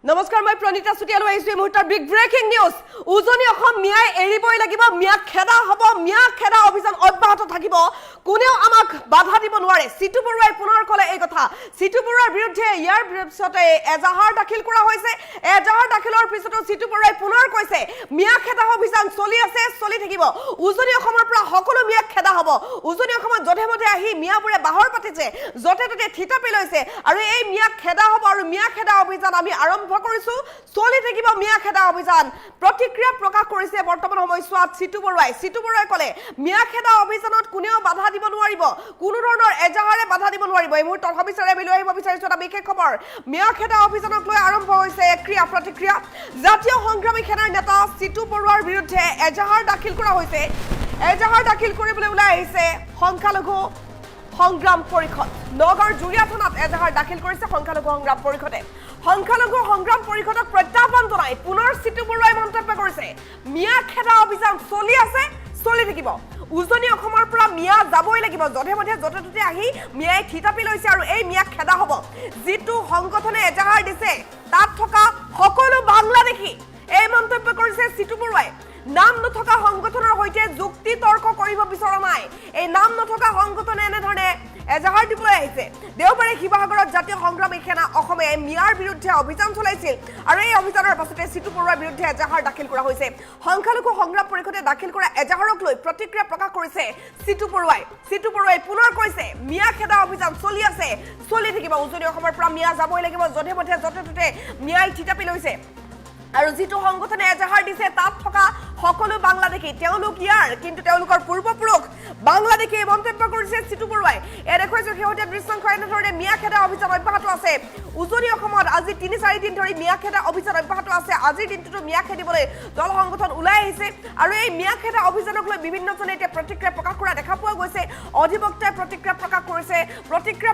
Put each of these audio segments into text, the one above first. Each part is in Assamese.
নমস্কাৰ মই প্ৰণীতা চুটিয়ালৈ আহিছো এই মুহূৰ্তৰ বিগ ব্ৰেকিং নিউজ উজনি অসম মিয়াই এৰিবই লাগিব মিয়াক খেদা হ'ব মিয়াক খেদা অভিযান অব্যাহত থাকিব কোনেও আমাক বাধা দিব নোৱাৰে সিটু বৰুৱাই পুনৰ ক'লে এই কথা সিটু বৰুৱাৰ বিৰুদ্ধে ইয়াৰ পিছতে এজাহাৰ দাখিল কৰা হৈছে এজাহাৰ দাখিলৰ পিছতো সিটু বৰুৱাই পুনৰ কৈছে মিয়াক খেদা অভিযান চলি আছে চলি থাকিব উজনি অসমৰ পৰা সকলো মিয়াক খেদা হ'ব উজনি অসমত জধে মধে আহি মিয়াবোৰে বাহৰ পাতিছে জতে ততে থিতাপি লৈছে আৰু এই মিয়াক খেদা হ'ব আৰু মিয়াক খেদা অভিযান আমি আৰম্ভ কৰিছো চলি থাকিব মিয়া খেদা অভিযান প্ৰতিক্ৰিয়া প্ৰকাশ কৰিছে বৰ্তমান সময়ছোৱাত সিটু বৰুৱাই ক'লে মিয়া খেদা অভিযানত কোনেও বাধা দিব নোৱাৰিব কোনো ধৰণৰ এজাহাৰে বাধা দিব নোৱাৰিব এই মুহূৰ্তত সবিচাৰে বিলৈ আহিব বিচাৰিছো এটা বিশেষ খবৰ মিয়া খেদা অভিযানক লৈ আৰম্ভ হৈছে ক্ৰিয়া প্ৰতিক্ৰিয়া জাতীয় সংগ্ৰামী সেনাৰ নেতা সিটু বৰুৱাৰ বিৰুদ্ধে এজাহাৰ দাখিল কৰা হৈছে এজাহাৰ দাখিল কৰিবলৈ ওলাই আহিছে সংখ্যালঘু সংগ্ৰাম পৰিষদ নগৰ জুৰিয়া থানাত এজাহাৰ দাখিল কৰিছে সংখ্যালঘু সংগ্ৰাম পৰিষদে সংখ্যালঘু সংগ্ৰাম পৰিষদক প্ৰত্যাহ্বান জনাই পুনৰ সিটু বৰুৱাই মন্তব্য কৰিছে মিয়া খেদা অভিযান চলি আছে চলি থাকিব উজনি অসমৰ পৰা মিয়া যাবই লাগিব জধে মধে জতে ততে আহি মিয়াই থিতাপি লৈছে আৰু এই মিয়া খেদা হ'ব যিটো সংগঠনে এজাহাৰ দিছে তাত থকা সকলো বাংলাদেশী এই মন্তব্য কৰিছে সিটু বৰুৱাই নাম নথকা সংগঠনৰ হৈতে যুক্তি তৰ্ক কৰিব বিচৰা নাই এই নাম নথকা সংগঠনে এনে ধৰণে এজাহাৰ দিবলৈ আহিছে দেওবাৰে শিৱসাগৰত জাতীয় সংগ্ৰামী সেনা অসমে মিয়াৰ বিৰুদ্ধে অভিযান চলাইছিল আৰু এই অভিযানৰ পাছতে সিটু বৰুৱাৰ বিৰুদ্ধে এজাহাৰ দাখিল কৰা হৈছে সংখ্যালঘু সংগ্ৰাম পৰিষদে দাখিল কৰা এজাহাৰক লৈ প্ৰতিক্ৰিয়া প্ৰকাশ কৰিছে সিটু বৰুৱাই পুনৰ কৈছে মিয়া খেদা অভিযান চলি আছে চলি থাকিব উজনি অসমৰ পৰা মিয়া যাবই লাগিব জধে মধে জতে ততে মিয়াই থিতাপি লৈছে আৰু যিটো সংগঠনে এজাহাৰ দিছে তাত থকা সকলো বাংলাদেশী তেওঁলোক ইয়াৰ কিন্তু তেওঁলোকৰ পূৰ্বপুৰুষ বাংলাদেশী মন্তব্য কৰিছে সিটু বৰুৱাই এই দেখুৱাইছো শেহতীয়া দৃশ্যাংশ এনেধৰণে মিয়া খেদা অভিযান অব্যাহত আছে উজনি অসমত আজি ৩-৪ দিন ধৰি মিয়া খেদা অভিযান অব্যাহত আছে আজিৰ দিনটোতো মিয়া খেদিবলৈ দল সংগঠন ওলাই আহিছে আৰু এই মিয়া খেদা অভিযানক লৈ বিভিন্নজনে এতিয়া প্ৰতিক্ৰিয়া প্ৰকাশ কৰা দেখা পোৱা গৈছে অধিবক্তাই প্ৰতিক্ৰিয়া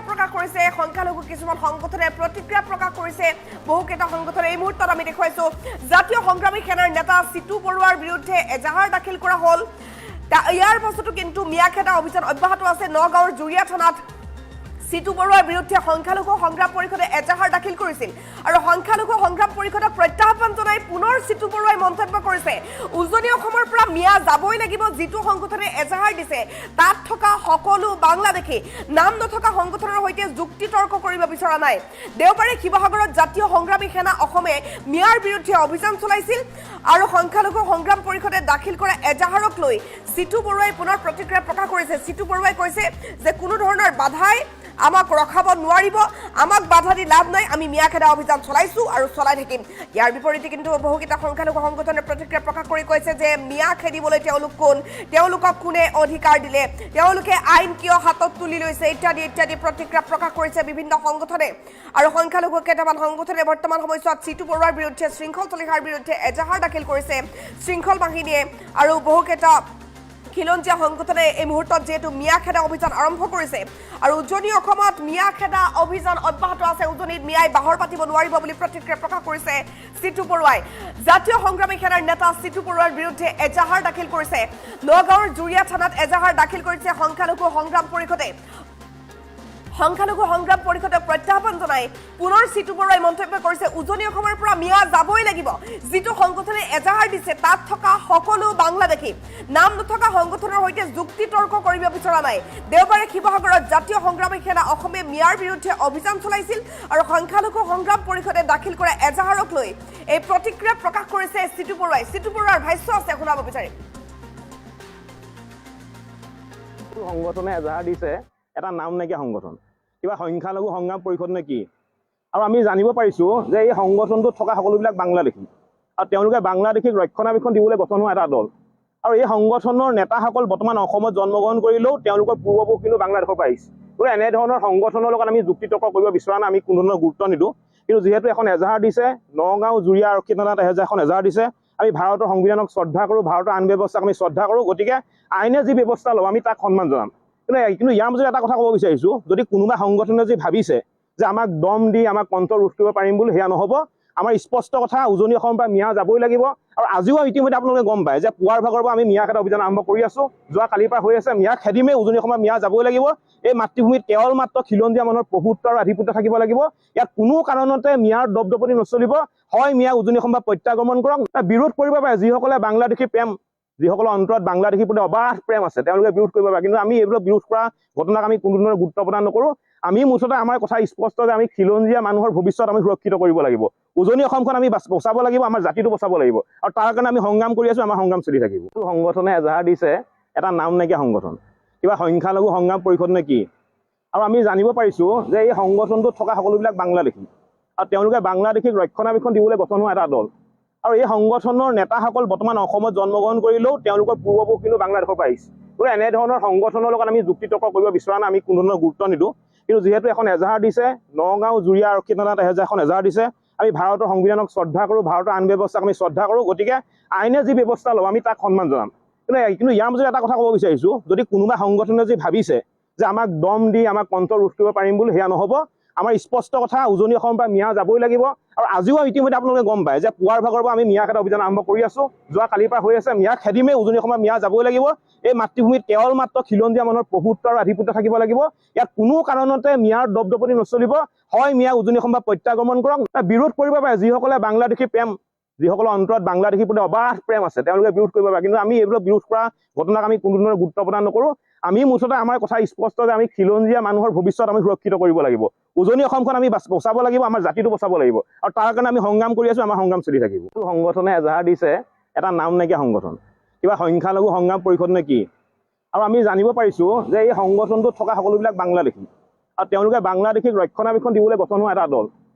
প্ৰকাশ কৰিছে সংখ্যালঘু কিছুমান সংগঠনে প্ৰতিক্ৰিয়া প্ৰকাশ কৰিছে বহুকেইটা সংগঠনে এই মুহূৰ্তত আমি দেখুৱাইছো জাতীয় সংগ্ৰামী সেনাৰ নেতা সিটু বৰুৱাৰ বিৰুদ্ধে এজাহাৰ দাখিল কৰা হ'ল ইয়াৰ পাছতো কিন্তু মিয়া খেদা অভিযান অব্যাহত আছে নগাঁৱৰ জুৰিয়া থানাত সিটু বৰুৱাৰ বিৰুদ্ধে সংখ্যালঘু সংগ্ৰাম পৰিষদে এজাহাৰ দাখিল কৰিছিল আৰু সংখ্যালঘু সংগ্ৰাম পৰিষদক প্ৰত্যাহ্বান জনাই পুনৰ সিটু বৰুৱাই মন্তব্য কৰিছে উজনি অসমৰ পৰা মিয়া যাবই লাগিব যিটো সংগঠনে এজাহাৰ দিছে তাত থকা সকলো বাংলাদেশী নাম নথকা সংগঠনৰ হৈতে যুক্তি তৰ্ক কৰিব বিচৰা নাই দেওবাৰে শিৱসাগৰত জাতীয় সংগ্ৰামী সেনা অসমে মিয়াৰ বিৰুদ্ধে অভিযান চলাইছিল আৰু সংখ্যালঘু সংগ্ৰাম পৰিষদে দাখিল কৰা এজাহাৰক লৈ সিটু বৰুৱাই পুনৰ প্ৰতিক্ৰিয়া প্ৰকাশ কৰিছে সিটু বৰুৱাই কৈছে যে কোনো ধৰণৰ বাধাই আমাক ৰখাব নোৱাৰিব আমাক বাধা দি লাভ নাই আমি মিয়া খেদা অভিযান চলাইছো আৰু চলাই থাকিম ইয়াৰ বিপৰীতে কিন্তু বহুকেইটা সংখ্যালঘু সংগঠনে প্ৰতিক্ৰিয়া প্ৰকাশ কৰি কৈছে যে মিয়া খেদিবলৈ তেওঁলোকক কোনে অধিকাৰ দিলে তেওঁলোকে আইন কিয় হাতত তুলি লৈছে ইত্যাদি প্ৰতিক্ৰিয়া প্ৰকাশ কৰিছে বিভিন্ন সংগঠনে আৰু সংখ্যালঘু কেইটামান সংগঠনে বৰ্তমান সময়ছোৱাত সিটু বৰুৱাৰ বিৰুদ্ধে শৃংখল চলিহাৰ বিৰুদ্ধে এজাহাৰ দাখিল কৰিছে শৃংখল বাহিনীয়ে আৰু বহুকেইটা খিলঞ্জীয়া সংগঠনে এই মুহূৰ্তত যেহেতু মিয়া খেদা অভিযান আৰম্ভ কৰিছে আৰু উজনি অসমত মিয়া খেদা অভিযান অব্যাহত আছে উজনিত মিয়াই বাহৰ পাতিব নোৱাৰিব বুলি প্ৰতিক্ৰিয়া প্ৰকাশ কৰিছে সিটু বৰুৱাই জাতীয় সংগ্ৰামী সেনাৰ নেতা সিটু বৰুৱাৰ বিৰুদ্ধে এজাহাৰ দাখিল কৰিছে নগাঁৱৰ জুৰিয়া থানাত এজাহাৰ দাখিল কৰিছে সংখ্যালঘু সংগ্ৰাম পৰিষদে সংখ্যালঘু সংগ্ৰাম পৰিষদক প্ৰত্যাহ্বান জনাই পুনৰ সিটু বৰুৱাই মন্তব্য কৰিছে উজনি অসমৰ পৰা মিয়া যাবই লাগিব যিটো সংগঠনে এজাহাৰ দিছে তাত থকা সকলো বাংলাদেশী নাম নথকা সংগঠনৰ হৈতে যুক্তি তৰ্ক কৰিব বিচৰা নাই দেওবাৰে শিৱসাগৰত জাতীয় সংগ্ৰামী সেনা অসমে মিয়াৰ বিৰুদ্ধে অভিযান চলাইছিল আৰু সংখ্যালঘু সংগ্ৰাম পৰিষদে দাখিল কৰা এজাহাৰক লৈ এই প্ৰতিক্ৰিয়া প্ৰকাশ কৰিছে সিটু বৰুৱাৰ ভাষ্য আছে শুনাব বিচাৰিম সংগঠনে এজাহাৰ দিছে এটা নাম নাইকিয়া সংগঠন কিবা সংখ্যালঘু সংগ্ৰাম পৰিষদ নে কি আৰু আমি জানিব পাৰিছো যে এই সংগঠনটোত থকা সকলোবিলাক বাংলাদেশী আৰু তেওঁলোকে বাংলাদেশীক ৰক্ষণাবেক্ষণ দিবলৈ গঠন হোৱা এটা দল আৰু এই সংগঠনৰ নেতাসকল বৰ্তমান অসমত জন্মগ্ৰহণ কৰিলেও তেওঁলোকৰ পূৰ্বপুৰুষ কিন্তু বাংলাদেশৰ পৰা আহিছে গতিকে এনেধৰণৰ সংগঠনৰ লগত আমি যুক্তি তৰ্ক কৰিব বিচৰা নাই আমি কোনো ধৰণৰ গুৰুত্ব নিদিওঁ কিন্তু যিহেতু এখন এজাহাৰ দিছে নগাঁও জুৰিয়া আৰক্ষী থানাত এখন এজাহাৰ দিছে আমি ভাৰতৰ সংবিধানক শ্ৰদ্ধা কৰোঁ ভাৰতৰ আইন ব্যৱস্থাক আমি শ্ৰদ্ধা কৰোঁ গতিকে আইনে যি ব্যৱস্থা লওঁ আমি তাক সন্মান জনাম কিন্তু ইয়াৰ মাজত এটা কথা ক'ব বিচাৰিছোঁ যদি কোনোবা সংগঠনে যদি ভাবিছে যে আমাক দম দি আমাক কণ্ঠ ৰোধ কৰিব পাৰিম বুলি সেয়া নহ'ব আমাৰ স্পষ্ট কথা উজনি অসমৰ পৰা মিয়া যাবই লাগিব আৰু আজিও ইতিমধ্যে আপোনালোকে গম পায় যে পুৱাৰ ভাগৰ পৰা আমি মিয়া খেদা অভিযান আৰম্ভ কৰি আছো যোৱা কালিৰ পৰা হৈ আছে মিয়া খেদিমেই উজনি অসমৰ মিয়া যাবই লাগিব এই মাতৃভূমিত কেৱল মাত্ৰ খিলঞ্জীয়া মানুহৰ প্ৰভুত্ব আৰু আধিপত্য থাকিব লাগিব ইয়াত কোনো কাৰণতে মিয়াৰ দপদপনি নচলিব হয় মিয়া উজনি অসম প্ৰত্যাগমন কৰক বিৰোধ কৰিব পাৰে যিসকলে বাংলাদেশী প্ৰেম যিসকলৰ অন্তৰত বাংলাদেশীৰ প্ৰতি অবাধ প্ৰেম আছে তেওঁলোকে বিৰোধ কৰিব পাৰে কিন্তু আমি এইবিলাক বিৰোধ কৰা ঘটনাক আমি কোনো ধৰণৰ গুৰুত্ব প্ৰদান নকৰোঁ আমি মুঠতে আমাৰ কথা স্পষ্ট যে আমি খিলঞ্জীয়া মানুহৰ ভৱিষ্যত আমি সুৰক্ষিত কৰিব লাগিব উজনি অসমখন আমি বচাব লাগিব আমাৰ জাতিটো বচাব লাগিব আৰু তাৰ কাৰণে আমি সংগ্ৰাম কৰি আছো আমাৰ সংগ্ৰাম চলি থাকিব সংগঠনে এজাহাৰ দিছে এটা নাম নাইকিয়া সংগঠন কিবা সংখ্যালঘু সংগ্ৰাম পৰিষদ নে কি আৰু আমি জানিব পাৰিছো যে এই সংগঠনটোত থকা সকলোবিলাক বাংলাদেশী আৰু তেওঁলোকে বাংলাদেশীক ৰক্ষণাবেক্ষণ দিবলৈ গঠন হোৱা এটা দল আৰু এই সংগঠনৰ নেতাসকল বৰ্তমান অসমত জন্মগ্ৰহণ কৰিলেও তেওঁলোকৰ পূৰ্বপুৰুষ কিন্তু বাংলাদেশৰ পৰা আহিছে গতিকে এনেধৰণৰ সংগঠনৰ লগত আমি যুক্তি তৰ্ক কৰিব বিচৰা নাই আমি কোনো ধৰণৰ গুৰুত্ব নিদিওঁ কিন্তু যিহেতু এখন এজাহাৰ দিছে নগাঁও জুৰিয়া আৰক্ষী থানাত এখন এজাহাৰ দিছে আমি ভাৰতৰ সংবিধানক শ্ৰদ্ধা কৰোঁ ভাৰতৰ আইন ব্যৱস্থাক আমি শ্ৰদ্ধা কৰোঁ গতিকে আইনে যি ব্যৱস্থা লওঁ আমি তাক সন্মান জনাম কিন্তু ইয়াৰ মাজত এটা কথা ক'ব বিচাৰিছোঁ যদি কোনোবা সংগঠনে যি ভাবিছে যে আমাক দম দি আমাক কণ্ঠ ৰোধ কৰিব পাৰিম বুলি সেয়া নহ'ব আমাৰ স্পষ্ট কথা উজনি অসমৰ পৰা মিয়া যাবই লাগিব আৰু আজিও ইতিমধ্যে আপোনালোকে গম পায় যে পুৱাৰ ভাগৰ পৰা আমি মিয়া খেদা অভিযান আৰম্ভ কৰি আছো যোৱা কালিৰ পৰা হৈ আছে মিয়া খেদিমেই উজনি অসমৰ মিয়া যাবই লাগিব এই মাতৃভূমিত কেৱল মাত্ৰ খিলঞ্জীয়া মানুহৰ প্ৰভুত্ব আৰু আধিপত্য থাকিব লাগিব ইয়াত কোনো কাৰণতে মিয়াৰ দপদপনি নচলিব হয় মিয়া উজনি অসম প্ৰত্যাগমন কৰক বিৰোধ কৰিব পাৰে যিসকলে বাংলাদেশী প্ৰেম যিসকলৰ অন্তৰত বাংলাদেশীৰ প্ৰতি অবাধ প্ৰেম আছে তেওঁলোকে বিৰোধ কৰিব পাৰে কিন্তু আমি এইবিলাক বিৰোধ কৰা ঘটনাক আমি কোনো ধৰণৰ গুৰুত্ব প্ৰদান নকৰোঁ আমি মুঠতে আমাৰ কথা স্পষ্ট যে আমি খিলঞ্জীয়া মানুহৰ ভৱিষ্যত আমি সুৰক্ষিত কৰিব লাগিব উজনি অসমখন আমি বচাব লাগিব আমাৰ জাতিটো বচাব লাগিব আৰু তাৰ কাৰণে আমি সংগ্ৰাম কৰি আছো আমাৰ সংগ্ৰাম চলি থাকিব সংগঠনে এজাহাৰ দিছে এটা নাম নাইকিয়া সংগঠন কিবা সংখ্যালঘু সংগ্ৰাম পৰিষদ নে কি আৰু আমি জানিব পাৰিছো যে এই সংগঠনটোত থকা সকলোবিলাক বাংলাদেশী আৰু তেওঁলোকে বাংলাদেশীক ৰক্ষণাবেক্ষণ দিবলৈ গঠন হোৱা এটা দল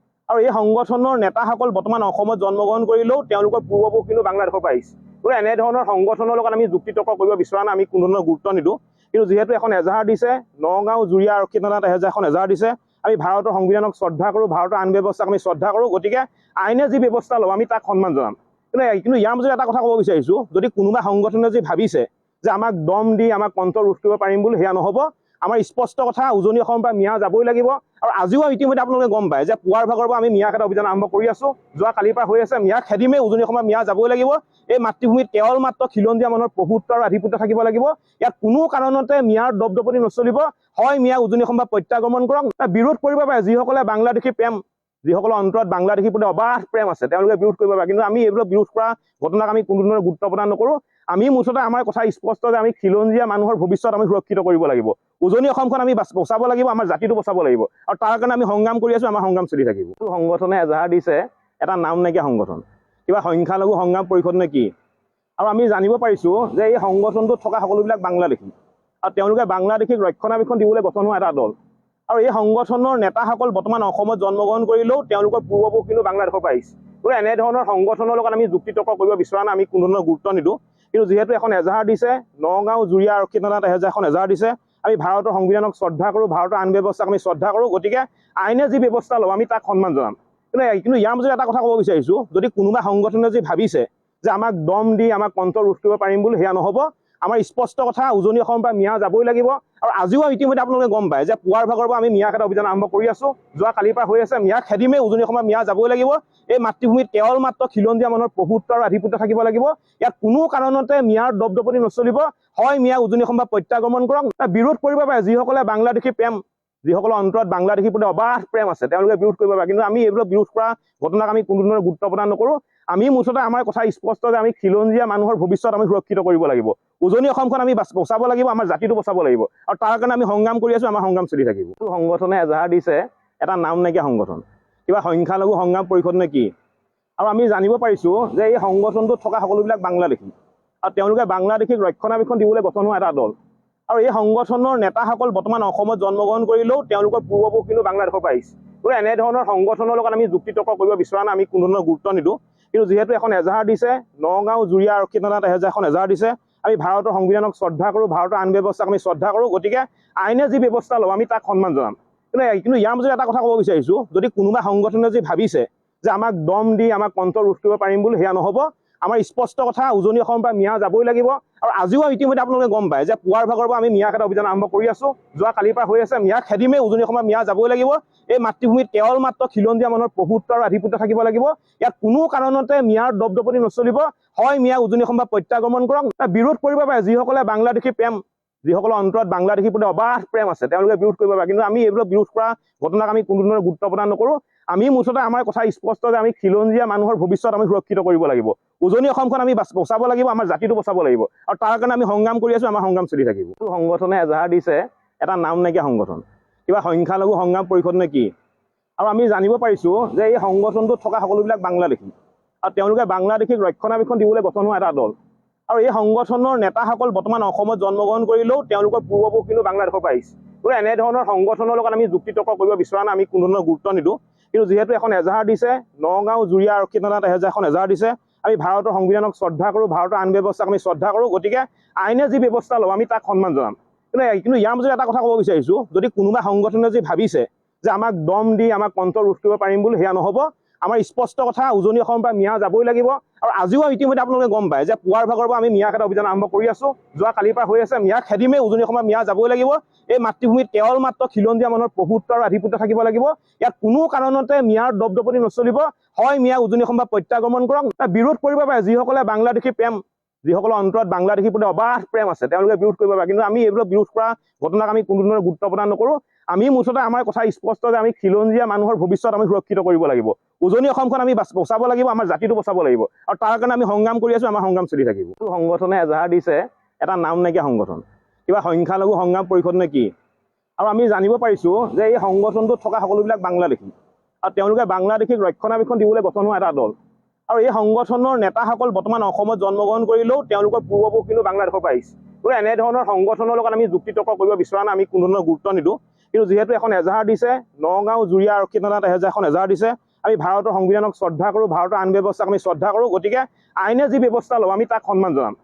আৰু এই সংগঠনৰ নেতাসকল বৰ্তমান অসমত জন্মগ্ৰহণ কৰিলেও তেওঁলোকৰ পূৰ্বপুৰুষ কিন্তু বাংলাদেশৰ পৰা আহিছে গতিকে এনেধৰণৰ সংগঠনৰ লগত আমি যুক্তি তৰ্ক কৰিব বিচৰা নাই আমি কোনো ধৰণৰ গুৰুত্ব নিদিওঁ কিন্তু যিহেতু এখন এজাহাৰ দিছে নগাঁও জুৰিয়া আৰক্ষী থানাত এখন এজাহাৰ দিছে আমি ভাৰতৰ সংবিধানক শ্ৰদ্ধা কৰোঁ ভাৰতৰ আইন ব্যৱস্থাক আমি শ্ৰদ্ধা কৰোঁ গতিকে আইনে যি ব্যৱস্থা লওঁ আমি তাক সন্মান জনাম কিন্তু ইয়াৰ মাজত এটা কথা ক'ব বিচাৰিছোঁ যদি কোনোবা সংগঠনে যি ভাবিছে যে আমাক দম দি আমাক কণ্ঠ ৰোধ কৰিব পাৰিম বুলি সেয়া নহ'ব আমাৰ স্পষ্ট কথা উজনি অসমৰ পৰা মিয়া যাবই লাগিব আৰু আজিও ইতিমধ্যে আপোনালোকে গম পায় যে পুৱাৰ ভাগৰ পৰা আমি মিয়া খেদা অভিযান আৰম্ভ কৰি আছো যোৱা কালিৰ পৰা হৈ আছে মিয়া খেদিমেই উজনি অসমৰ মিয়া যাবই লাগিব এই মাতৃভূমিত কেৱল মাত্ৰ খিলঞ্জীয়া মানুহৰ প্ৰভুত্ব আৰু আধিপত্য থাকিব লাগিব ইয়াত কোনো কাৰণতে মিয়াৰ দপদপনি নচলিব হয় মিয়া উজনি অসম প্ৰত্যাগমন কৰক বিৰোধ কৰিব পাৰে যিসকলে বাংলাদেশী প্ৰেম যিসকলৰ অন্তৰত বাংলাদেশীৰ প্ৰতি অবাধ প্ৰেম আছে তেওঁলোকে বিৰোধ কৰিব পাৰে কিন্তু আমি এইবিলাক বিৰোধ কৰা ঘটনাক আমি কোনো ধৰণৰ গুৰুত্ব প্ৰদান নকৰোঁ আমি মুঠতে আমাৰ কথা স্পষ্ট যে আমি খিলঞ্জীয়া মানুহৰ ভৱিষ্যত আমি সুৰক্ষিত কৰিব লাগিব উজনি অসমখন আমি বচাব লাগিব আমাৰ জাতিটো বচাব লাগিব আৰু তাৰ কাৰণে আমি সংগ্ৰাম কৰি আছো আমাৰ সংগ্ৰাম চলি থাকিব সংগঠনে এজাহাৰ দিছে এটা নাম নাইকিয়া সংগঠন কিবা সংখ্যালঘু সংগ্ৰাম পৰিষদ নে কি আৰু আমি জানিব পাৰিছো যে এই সংগঠনটোত থকা সকলোবিলাক বাংলাদেশী আৰু তেওঁলোকে বাংলাদেশীক ৰক্ষণাবেক্ষণ দিবলৈ গঠন হোৱা এটা দল আৰু এই সংগঠনৰ নেতাসকল বৰ্তমান অসমত জন্মগ্ৰহণ কৰিলেও তেওঁলোকৰ পূৰ্বপুৰুষ কিন্তু বাংলাদেশৰ পৰা আহিছে গতিকে এনেধৰণৰ সংগঠনৰ লগত আমি যুক্তি তৰ্ক কৰিব বিচৰা নাই আমি কোনো ধৰণৰ গুৰুত্ব নিদিওঁ কিন্তু যিহেতু এখন এজাহাৰ দিছে নগাঁও জুৰিয়া আৰক্ষী থানাত এখন এজাহাৰ দিছে আমি ভাৰতৰ সংবিধানক শ্ৰদ্ধা কৰোঁ ভাৰতৰ আইন ব্যৱস্থাক আমি শ্ৰদ্ধা কৰোঁ গতিকে আইনে যি ব্যৱস্থা লওঁ আমি তাক সন্মান জনাম কিন্তু ইয়াৰ মাজত এটা কথা ক'ব বিচাৰিছোঁ যদি কোনোবা সংগঠনে যি ভাবিছে যে আমাক দম দি আমাক কণ্ঠ ৰোধ কৰিব পাৰিম বুলি সেয়া নহ'ব আমাৰ স্পষ্ট কথা উজনি অসমৰ পৰা মিয়া যাবই লাগিব আৰু আজিও ইতিমধ্যে আপোনালোকে গম পায় যে পুৱাৰ ভাগৰ পৰা আমি মিয়া খেদা অভিযান আৰম্ভ কৰি আছো যোৱা কালিৰ পৰা হৈ আছে মিয়া খেদিমেই উজনি অসমৰ মিয়া যাবই লাগিব এই মাতৃভূমিত কেৱল মাত্ৰ খিলঞ্জীয়া মানুহৰ প্ৰভুত্ব আৰু আধিপত্য থাকিব লাগিব ইয়াত কোনো কাৰণতে মিয়াৰ দপদপনি নচলিব হয় মিয়া উজনি অসম প্ৰত্যাগমন কৰক বিৰোধ কৰিব পাৰে যিসকলে বাংলাদেশী প্ৰেম যিসকলৰ অন্তৰত বাংলাদেশীৰ প্ৰতি অবাধ প্ৰেম আছে তেওঁলোকে বিৰোধ কৰিব পাৰে কিন্তু আমি এইবিলাক বিৰোধ কৰা ঘটনাক আমি কোনো ধৰণৰ গুৰুত্ব প্ৰদান নকৰোঁ আমি মুঠতে আমাৰ কথা স্পষ্ট যে আমি খিলঞ্জীয়া মানুহৰ ভৱিষ্যত আমি সুৰক্ষিত কৰিব লাগিব উজনি অসমখন আমি বচাব লাগিব আমাৰ জাতিটো বচাব লাগিব আৰু তাৰ কাৰণে আমি সংগ্ৰাম কৰি আছো আমাৰ সংগ্ৰাম চলি থাকিব সংগঠনে এজাহাৰ দিছে এটা নাম নাইকিয়া সংগঠন কিবা সংখ্যালঘু সংগ্ৰাম পৰিষদ নে কি আৰু আমি জানিব পাৰিছো যে এই সংগঠনটোত থকা সকলোবিলাক বাংলাদেশী আৰু তেওঁলোকে বাংলাদেশীক ৰক্ষণাবেক্ষণ দিবলৈ গঠন হোৱা এটা দল আৰু এই সংগঠনৰ নেতাসকল বৰ্তমান অসমত জন্মগ্ৰহণ কৰিলেও তেওঁলোকৰ পূৰ্বপুৰুষ কিন্তু বাংলাদেশৰ পৰা আহিছে গতিকে এনেধৰণৰ সংগঠনৰ লগত আমি যুক্তি তৰ্ক কৰিব বিচৰা নাই আমি কোনো ধৰণৰ গুৰুত্ব নিদিওঁ কিন্তু যিহেতু এখন এজাহাৰ দিছে নগাঁও জুৰিয়া আৰক্ষী থানাত এখন এজাহাৰ দিছে আমি ভাৰতৰ সংবিধানক শ্ৰদ্ধা কৰোঁ ভাৰতৰ আইন ব্যৱস্থাক আমি শ্ৰদ্ধা কৰোঁ গতিকে আইনে যি ব্যৱস্থা লওঁ আমি তাক সন্মান জনাম কিন্তু ইয়াৰ মাজত এটা কথা ক'ব বিচাৰিছোঁ যদি কোনোবা সংগঠনে যি ভাবিছে যে আমাক দম দি আমাক কণ্ঠ ৰোধ কৰিব পাৰিম বুলি সেয়া নহ'ব আমাৰ স্পষ্ট কথা উজনি অসমৰ পৰা মিয়া যাবই লাগিব আৰু আজিও ইতিমধ্যে আপোনালোকে গম পায় যে পুৱাৰ ভাগৰ পৰা আমি মিয়া খেদা অভিযান আৰম্ভ কৰি আছো যোৱা কালিৰ পৰা হৈ আছে মিয়া খেদিমেই উজনি অসমৰ মিয়া যাবই লাগিব এই মাতৃভূমিত কেৱল মাত্ৰ খিলঞ্জীয়া মানুহৰ প্ৰভুত্ব আৰু আধিপত্য থাকিব লাগিব ইয়াত কোনো কাৰণতে মিয়াৰ দপদপনি নচলিব হয় মিয়া উজনি অসম প্ৰত্যাগমন কৰক বিৰোধ কৰিব পাৰে যিসকলে বাংলাদেশী প্ৰেম যিসকলৰ অন্তৰত বাংলাদেশীৰ প্ৰতি অবাধ প্ৰেম আছে তেওঁলোকে বিৰোধ কৰিব পাৰে কিন্তু আমি এইবিলাক বিৰোধ কৰা ঘটনাক আমি কোনো ধৰণৰ গুৰুত্ব প্ৰদান নকৰোঁ আমি মুঠতে আমাৰ কথা স্পষ্ট যে আমি খিলঞ্জীয়া মানুহৰ ভৱিষ্যত আমি সুৰক্ষিত কৰিব লাগিব উজনি অসমখন আমি বচাব লাগিব আমাৰ জাতিটো বচাব লাগিব আৰু তাৰ কাৰণে আমি সংগ্ৰাম কৰি আছো আমাৰ সংগ্ৰাম চলি থাকিব সংগঠনে এজাহাৰ দিছে এটা নাম নাইকিয়া সংগঠন কিবা সংখ্যালঘু সংগ্ৰাম পৰিষদ নে কি আৰু আমি জানিব পাৰিছো যে এই সংগঠনটোত থকা সকলোবিলাক বাংলাদেশী আৰু তেওঁলোকে বাংলাদেশীক ৰক্ষণাবেক্ষণ দিবলৈ গঠন হোৱা এটা দল আৰু এই সংগঠনৰ নেতাসকল বৰ্তমান অসমত জন্মগ্ৰহণ কৰিলেও তেওঁলোকৰ পূৰ্বপুৰুষ কিন্তু বাংলাদেশৰ পৰা আহিছে গতিকে এনেধৰণৰ সংগঠনৰ লগত আমি যুক্তি তৰ্ক কৰিব বিচৰা নাই আমি কোনো ধৰণৰ গুৰুত্ব নিদিওঁ কিন্তু যিহেতু এখন এজাহাৰ দিছে নগাঁও জুৰিয়া আৰক্ষী থানাত এখন এজাহাৰ দিছে আমি ভাৰতৰ সংবিধানক শ্ৰদ্ধা কৰোঁ ভাৰতৰ আইন ব্যৱস্থাক আমি শ্ৰদ্ধা কৰোঁ গতিকে আইনে যি ব্যৱস্থা লওঁ আমি তাক সন্মান জনাম কিন্তু ইয়াৰ মাজত এটা কথা ক'ব বিচাৰিছোঁ যদি কোনোবা সংগঠনে যি ভাবিছে যে আমাক দম দি আমাক কণ্ঠ ৰোধ কৰিব পাৰিম বুলি সেয়া নহ'ব আমাৰ স্পষ্ট কথা উজনি অসমৰ পৰা মিয়া যাবই লাগিব আৰু আজিও ইতিমধ্যে আপোনালোকে গম পায় যে পুৱাৰ ভাগৰ পৰা আমি মিয়া খেদা অভিযান আৰম্ভ কৰি আছো যোৱা কালিৰ পৰা হৈ আছে মিয়া খেদিমেই উজনি অসমৰ মিয়া যাবই লাগিব এই মাতৃভূমিত কেৱল মাত্ৰ খিলঞ্জীয়া মানুহৰ প্ৰভুত্ব আৰু আধিপত্য থাকিব লাগিব ইয়াত কোনো কাৰণতে মিয়াৰ দপদপনি নচলিব হয় মিয়া উজনি অসম প্ৰত্যাগমন কৰক বিৰোধ কৰিব পাৰে যিসকলে বাংলাদেশী প্ৰেম যিসকলৰ অন্তৰত বাংলাদেশীৰ প্ৰতি অবাধ প্ৰেম আছে তেওঁলোকে বিৰোধ কৰিব পাৰে কিন্তু আমি এইবিলাক বিৰোধ কৰা ঘটনাক আমি কোনো ধৰণৰ গুৰুত্ব প্ৰদান নকৰোঁ আমি মুঠতে আমাৰ কথা স্পষ্ট যে আমি খিলঞ্জীয়া মানুহৰ ভৱিষ্যত আমি সুৰক্ষিত কৰিব লাগিব উজনি অসমখন আমি বচাব লাগিব আমাৰ জাতিটো বচাব লাগিব আৰু তাৰ কাৰণে আমি সংগ্ৰাম কৰি আছো আমাৰ সংগ্ৰাম চলি থাকিব সংগঠনে এজাহাৰ দিছে এটা নাম নাইকিয়া সংগঠন কিবা সংখ্যালঘু সংগ্ৰাম পৰিষদ নে কি আৰু আমি জানিব পাৰিছো যে এই সংগঠনটোত থকা সকলোবিলাক বাংলাদেশী আৰু তেওঁলোকে বাংলাদেশীক ৰক্ষণাবেক্ষণ দিবলৈ গঠন হোৱা এটা দল আৰু এই সংগঠনৰ নেতাসকল বৰ্তমান অসমত জন্মগ্ৰহণ কৰিলেও তেওঁলোকৰ পূৰ্বপুৰুষ কিন্তু বাংলাদেশৰ পৰা আহিছে গতিকে এনেধৰণৰ সংগঠনৰ লগত আমি যুক্তি তৰ্ক কৰিব বিচৰা নাই আমি কোনো ধৰণৰ গুৰুত্ব নিদিওঁ কিন্তু যিহেতু এখন এজাহাৰ দিছে নগাঁও জুৰিয়া আৰক্ষী থানাত এখন এজাহাৰ দিছে আমি ভাৰতৰ সংবিধানক শ্ৰদ্ধা কৰোঁ ভাৰতৰ আইন ব্যৱস্থাক আমি শ্ৰদ্ধা কৰোঁ গতিকে আইনে যি ব্যৱস্থা লওঁ আমি তাক সন্মান জনাম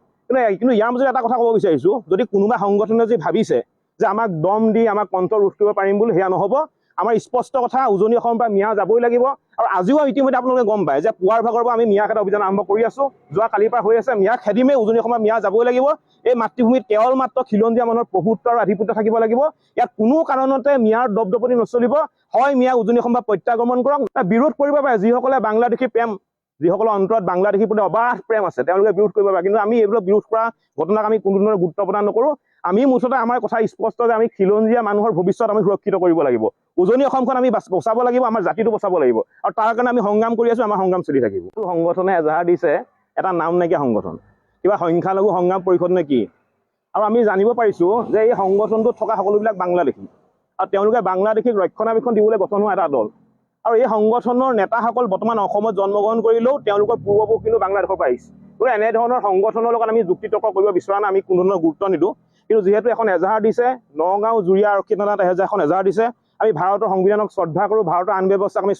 কিন্তু ইয়াৰ মাজত এটা কথা ক'ব বিচাৰিছোঁ যদি কোনোবা সংগঠনে যি ভাবিছে যে আমাক দম দি আমাক কণ্ঠ ৰোধ কৰিব পাৰিম বুলি সেয়া নহ'ব আমাৰ স্পষ্ট কথা উজনি অসমৰ পৰা মিয়া যাবই লাগিব আৰু আজিও ইতিমধ্যে আপোনালোকে গম পায় যে পুৱাৰ ভাগৰ পৰা আমি মিয়া খেদা অভিযান আৰম্ভ কৰি আছো যোৱা কালিৰ পৰা হৈ আছে মিয়া খেদিমেই উজনি অসমৰ মিয়া যাবই লাগিব এই মাতৃভূমিত কেৱল মাত্ৰ খিলঞ্জীয়া মানুহৰ প্ৰভুত্ব আৰু আধিপত্য থাকিব লাগিব ইয়াত কোনো কাৰণতে মিয়াৰ দপদপনি নচলিব হয় মিয়া উজনি অসম প্ৰত্যাগমন কৰক বিৰোধ কৰিব পাৰে যিসকলে বাংলাদেশী প্ৰেম যিসকলৰ অন্তৰত বাংলাদেশীৰ প্ৰতি অবাধ প্ৰেম আছে তেওঁলোকে বিৰোধ কৰিব পাৰে কিন্তু আমি এইবিলাক বিৰোধ কৰা ঘটনাক আমি কোনো ধৰণৰ গুৰুত্ব প্ৰদান নকৰোঁ আমি মুঠতে আমাৰ কথা স্পষ্ট যে আমি খিলঞ্জীয়া মানুহৰ ভৱিষ্যত আমি সুৰক্ষিত কৰিব লাগিব উজনি অসমখন আমি বচাব লাগিব আমাৰ জাতিটো বচাব লাগিব আৰু তাৰ কাৰণে আমি সংগ্ৰাম কৰি আছো আমাৰ সংগ্ৰাম চলি থাকিব সংগঠনে এজাহাৰ দিছে এটা নাম নাইকিয়া সংগঠন কিবা সংখ্যালঘু সংগ্ৰাম পৰিষদ নে কি আৰু আমি জানিব পাৰিছো যে এই সংগঠনটোত থকা সকলোবিলাক বাংলাদেশী আৰু তেওঁলোকে বাংলাদেশীক ৰক্ষণাবেক্ষণ দিবলৈ গঠন হোৱা এটা দল আৰু এই সংগঠনৰ নেতাসকল বৰ্তমান অসমত জন্মগ্ৰহণ কৰিলেও তেওঁলোকৰ পূৰ্বপুৰুষ কিন্তু বাংলাদেশৰ পৰা আহিছে গতিকে এনেধৰণৰ সংগঠনৰ লগত আমি যুক্তি তৰ্ক কৰিব বিচৰা নাই আমি কোনো ধৰণৰ গুৰুত্ব নিদিওঁ কিন্তু যিহেতু এখন এজাহাৰ দিছে নগাঁও জুৰিয়া আৰক্ষী থানাত এখন এজাহাৰ দিছে আমি ভাৰতৰ সংবিধানক শ্ৰদ্ধা কৰোঁ ভাৰতৰ আইন ব্যৱস্থাক আমি